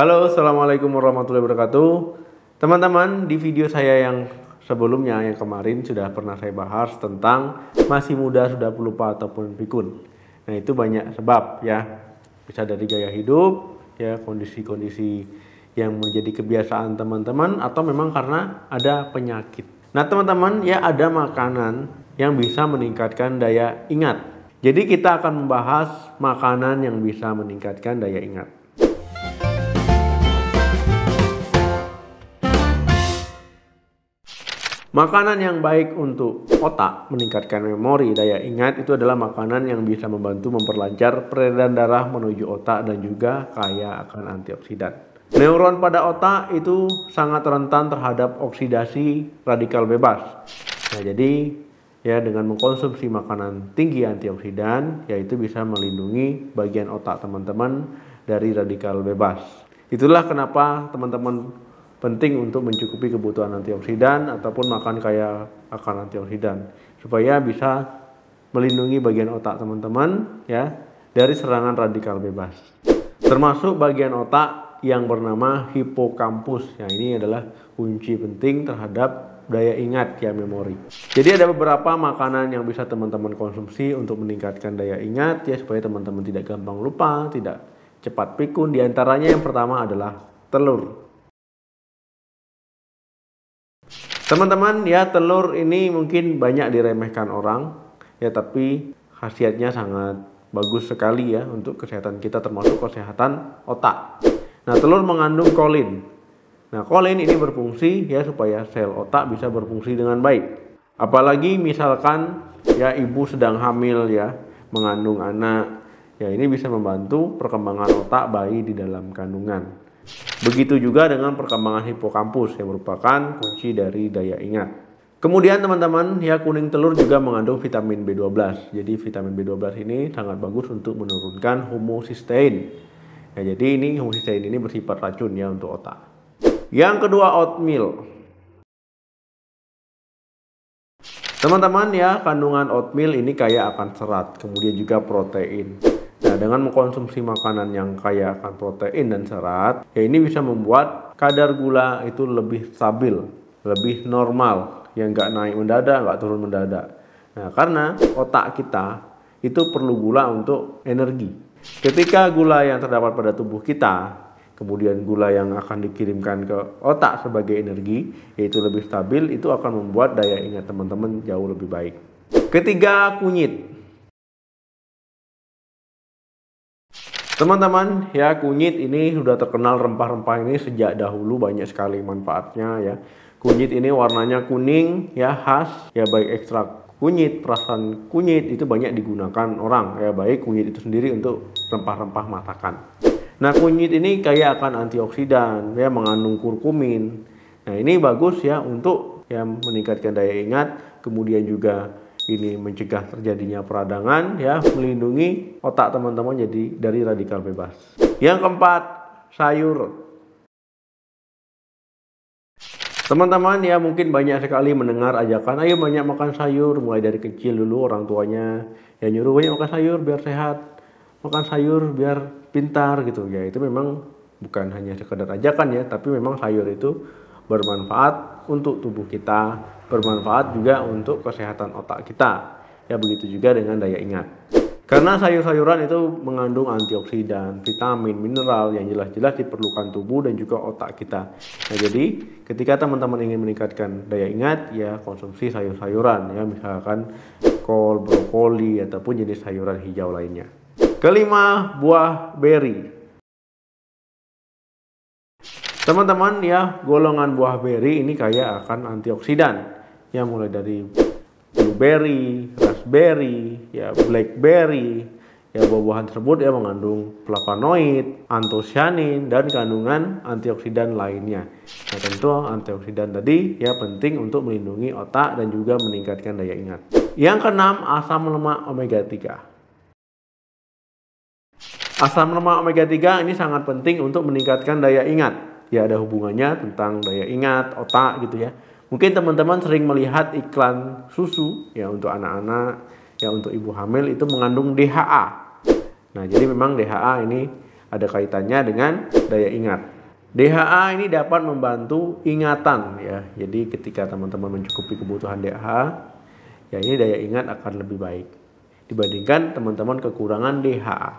Halo, assalamualaikum warahmatullahi wabarakatuh. Teman-teman, di video saya yang sebelumnya, yang kemarin sudah pernah saya bahas tentang masih muda sudah pelupa ataupun pikun. Nah, itu banyak sebab ya. Bisa dari gaya hidup, ya, kondisi-kondisi yang menjadi kebiasaan teman-teman, atau memang karena ada penyakit. Nah, teman-teman, ya, ada makanan yang bisa meningkatkan daya ingat. Jadi kita akan membahas makanan yang bisa meningkatkan daya ingat. Makanan yang baik untuk otak, meningkatkan memori, daya ingat itu adalah makanan yang bisa membantu memperlancar peredaran darah menuju otak dan juga kaya akan antioksidan. Neuron pada otak itu sangat rentan terhadap oksidasi radikal bebas. Nah, jadi ya, dengan mengkonsumsi makanan tinggi antioksidan, yaitu bisa melindungi bagian otak teman-teman dari radikal bebas. Itulah kenapa teman-teman penting untuk mencukupi kebutuhan antioksidan ataupun makan kaya akan antioksidan supaya bisa melindungi bagian otak teman-teman ya dari serangan radikal bebas. Termasuk bagian otak yang bernama hipokampus. Ya, ini adalah kunci penting terhadap daya ingat ya, memori. Jadi ada beberapa makanan yang bisa teman-teman konsumsi untuk meningkatkan daya ingat ya, supaya teman-teman tidak gampang lupa, tidak cepat pikun. Di antaranya yang pertama adalah telur. Teman-teman ya, telur ini mungkin banyak diremehkan orang ya, tapi khasiatnya sangat bagus sekali ya untuk kesehatan kita, termasuk kesehatan otak. Nah, telur mengandung kolin. Nah, kolin ini berfungsi ya supaya sel otak bisa berfungsi dengan baik. Apalagi misalkan ya ibu sedang hamil ya, mengandung anak, ya ini bisa membantu perkembangan otak bayi di dalam kandungan. Begitu juga dengan perkembangan hipokampus yang merupakan kunci dari daya ingat. Kemudian teman-teman ya, kuning telur juga mengandung vitamin B12. Jadi vitamin B12 ini sangat bagus untuk menurunkan homocysteine. Ya, jadi ini homocysteine ini bersifat racun ya untuk otak. Yang kedua, oatmeal. Teman-teman ya, kandungan oatmeal ini kaya akan serat, kemudian juga protein. Nah, dengan mengkonsumsi makanan yang kaya akan protein dan serat, ya ini bisa membuat kadar gula itu lebih stabil, lebih normal, yang nggak naik mendadak, nggak turun mendadak. Nah, karena otak kita itu perlu gula untuk energi. Ketika gula yang terdapat pada tubuh kita, kemudian gula yang akan dikirimkan ke otak sebagai energi, yaitu lebih stabil, itu akan membuat daya ingat teman-teman jauh lebih baik. Ketiga, kunyit. Teman-teman ya, kunyit ini sudah terkenal, rempah-rempah ini sejak dahulu banyak sekali manfaatnya ya. Kunyit ini warnanya kuning ya, khas ya, baik ekstrak kunyit, perasan kunyit itu banyak digunakan orang ya, baik kunyit itu sendiri untuk rempah-rempah masakan. Nah, kunyit ini kaya akan antioksidan ya, mengandung kurkumin. Nah, ini bagus ya untuk ya meningkatkan daya ingat, kemudian juga ini mencegah terjadinya peradangan ya, melindungi otak teman-teman jadi dari radikal bebas. Yang keempat, sayur. Teman-teman ya, mungkin banyak sekali mendengar ajakan ayo banyak makan sayur, mulai dari kecil dulu orang tuanya ya nyuruh banyak makan sayur biar sehat, makan sayur biar pintar gitu ya. Itu memang bukan hanya sekedar ajakan ya, tapi memang sayur itu bermanfaat untuk tubuh kita, bermanfaat juga untuk kesehatan otak kita. Ya, begitu juga dengan daya ingat. Karena sayur-sayuran itu mengandung antioksidan, vitamin, mineral yang jelas-jelas diperlukan tubuh dan juga otak kita. Nah, jadi ketika teman-teman ingin meningkatkan daya ingat, ya konsumsi sayur-sayuran ya, misalkan kol, brokoli ataupun jenis sayuran hijau lainnya. Kelima, buah beri. Teman-teman ya, golongan buah beri ini kaya akan antioksidan ya, mulai dari blueberry, raspberry, ya blackberry. Ya, buah-buahan tersebut ya mengandung flavonoid, antosianin dan kandungan antioksidan lainnya. Nah, tentu antioksidan tadi ya penting untuk melindungi otak dan juga meningkatkan daya ingat. Yang keenam, asam lemak omega 3. Asam lemak omega 3 ini sangat penting untuk meningkatkan daya ingat. Ya, ada hubungannya tentang daya ingat, otak gitu ya. Mungkin teman-teman sering melihat iklan susu ya untuk anak-anak, ya untuk ibu hamil itu mengandung DHA. Nah, jadi memang DHA ini ada kaitannya dengan daya ingat. DHA ini dapat membantu ingatan ya. Jadi ketika teman-teman mencukupi kebutuhan DHA, ya ini daya ingat akan lebih baik dibandingkan teman-teman kekurangan DHA.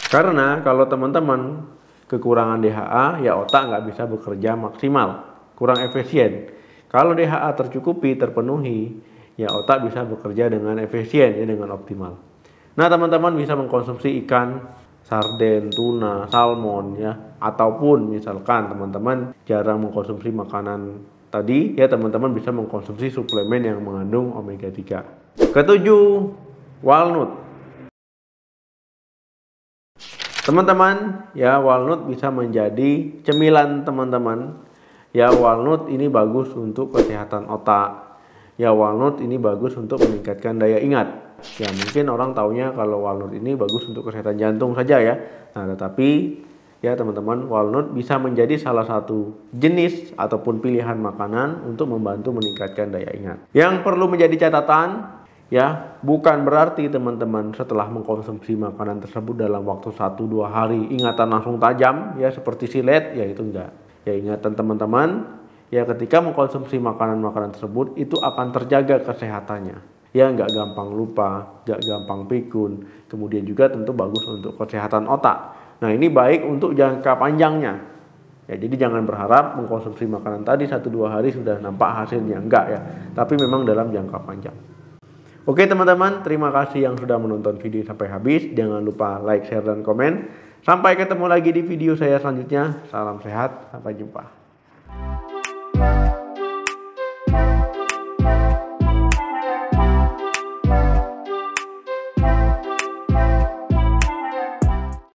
Karena kalau teman-teman kekurangan DHA, ya otak nggak bisa bekerja maksimal, kurang efisien. Kalau DHA tercukupi, terpenuhi, ya otak bisa bekerja dengan efisien, ya dengan optimal. Nah, teman-teman bisa mengkonsumsi ikan, sarden, tuna, salmon ya, ataupun misalkan teman-teman jarang mengkonsumsi makanan tadi, ya teman-teman bisa mengkonsumsi suplemen yang mengandung omega 3. Ketujuh, walnut. Teman-teman, ya walnut bisa menjadi cemilan teman-teman. Ya walnut ini bagus untuk kesehatan otak. Ya walnut ini bagus untuk meningkatkan daya ingat. Ya mungkin orang taunya kalau walnut ini bagus untuk kesehatan jantung saja ya. Nah tetapi ya teman-teman, walnut bisa menjadi salah satu jenis ataupun pilihan makanan untuk membantu meningkatkan daya ingat. Yang perlu menjadi catatan ya, bukan berarti teman-teman setelah mengkonsumsi makanan tersebut dalam waktu 1-2 hari ingatan langsung tajam ya seperti silet, ya itu enggak. Ya ingatan teman-teman ya ketika mengkonsumsi makanan-makanan tersebut itu akan terjaga kesehatannya. Ya nggak gampang lupa, nggak gampang pikun, kemudian juga tentu bagus untuk kesehatan otak. Nah ini baik untuk jangka panjangnya. Ya jadi jangan berharap mengkonsumsi makanan tadi 1-2 hari sudah nampak hasilnya, enggak ya. Tapi memang dalam jangka panjang. Oke teman-teman, terima kasih yang sudah menonton video sampai habis. Jangan lupa like, share, dan komen. Sampai ketemu lagi di video saya selanjutnya. Salam sehat, sampai jumpa.